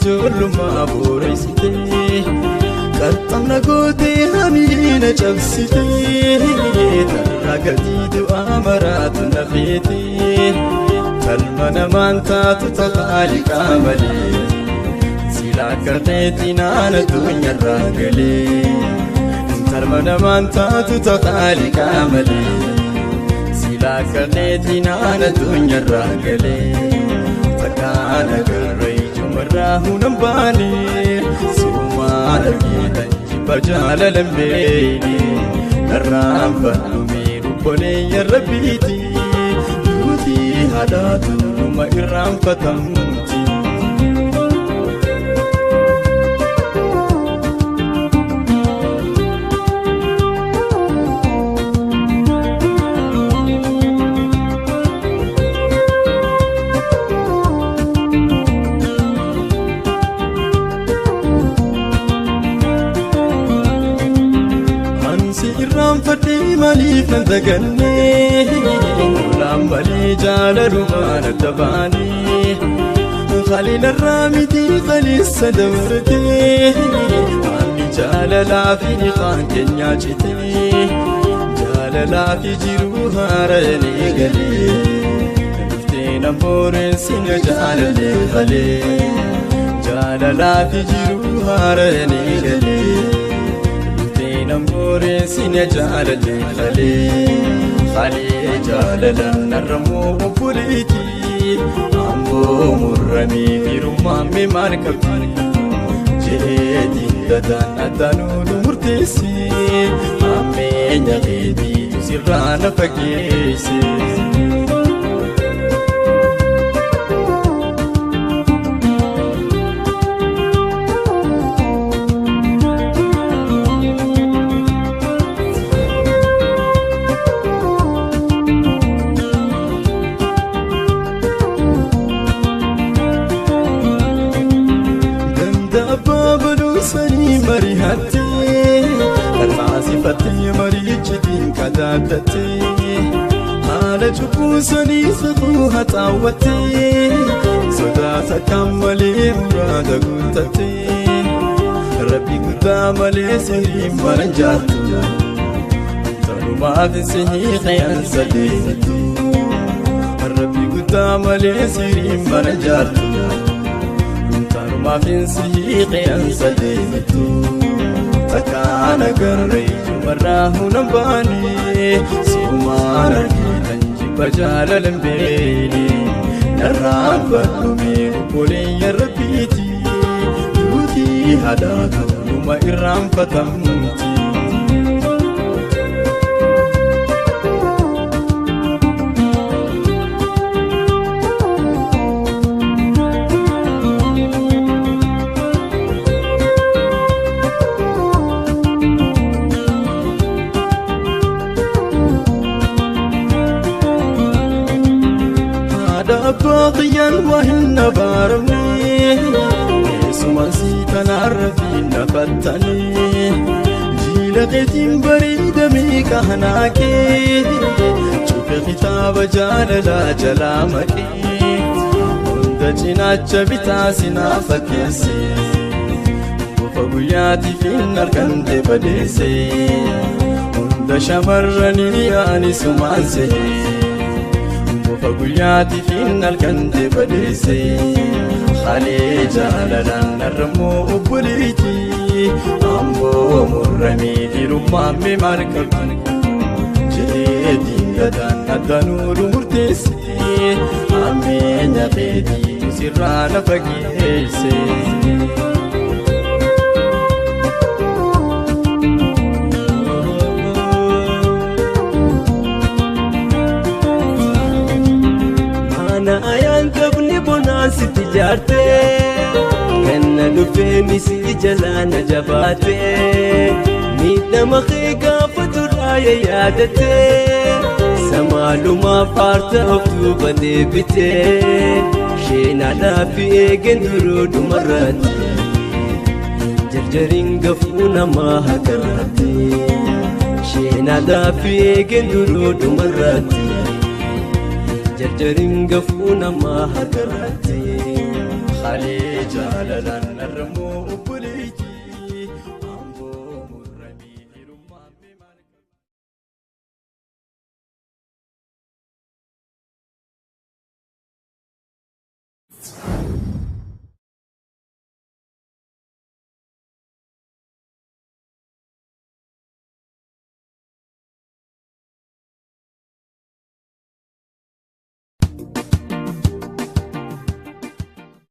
ijoollumaa boreessitee qaxxamna gootee hamiina cabsitee tarraa gatii du'aa maraatu na feetee kalma namaan taatu taqaaliqaa malee silaa karneetti naana dunyarraa galee kalma namaan taatu taqaaliqaa malee silaa karneetti naana dunyarraa galee takkaana garra ijumarraa hunan baanee sumaan argitan jibba jaalalan beeyne narraan fannumee lubboleeyyan rabbiiti duutii haadhaatu numa irraanfatamti. Fadhi maaliif nan dagannee Olaan malee jaalalumaan adda baanee Khaliilarraa miti khaliisa dabartee Aanni jaalalaa fi niqaan keenyaa citee Jaalalaa fi jiruu haaranii galee Dhuftee nan booreensi na jaalallee halee Jaalalaa fi jiruu haaranii galee Namboore sinya jaalale khalee jaalalan narramoo obboleetii amboo murramii firummaamee maal qabdi jeetiin gataan addaanuu nu murteessee ammeenya keetii sirraa na fageessee. Sani mari hati, karmaasi fati mari chidin kadadati. Haala chukuu sani sabu hatawati, sodaata kammalee muraada guutate. Rabbi guddaa malee sirii maran jaartu, tanumaaf sihii qiyaan sadeetu. Rabbi guddaa malee sirii maran jaartu. ما فينسي قياس ديمتو تكانا قرري مراه نباني سوما رجيلا جيب جالا لنبيني نران بدومي قولي ربيتي يوتي هداك وما إرام فتمتي باقيا وهن بارمني سما سيتنا عرفين فتني جيلتين بريد ميك هناكي شوف كتاب جاللا جلامكي وندجنا جبتا سنا فكيسي وفبياتي في النار كنت بديسي وند شمرني يعني سمانسي فقياتي فينا الكنت بديسي خالي جالنا نرمو أبوليتي أمبو مرمي في رمامي مركب جديدين قدان الدنور مرتسي أمين يقيدي سرانا فقيسي ستي جارتي كنا نفيني سي جلانا جباتي ميدا مخيقا فترايا يادتي سمالو ما فارت أكتوبة ديبتي شينا لا في ايقن درود مرات جرجرين قفونا ما هكرتي شينا لا في ايقن درود مرات جرجرين قفونا ما هكرتي خالي jaalalaan narrammoo obboleetti.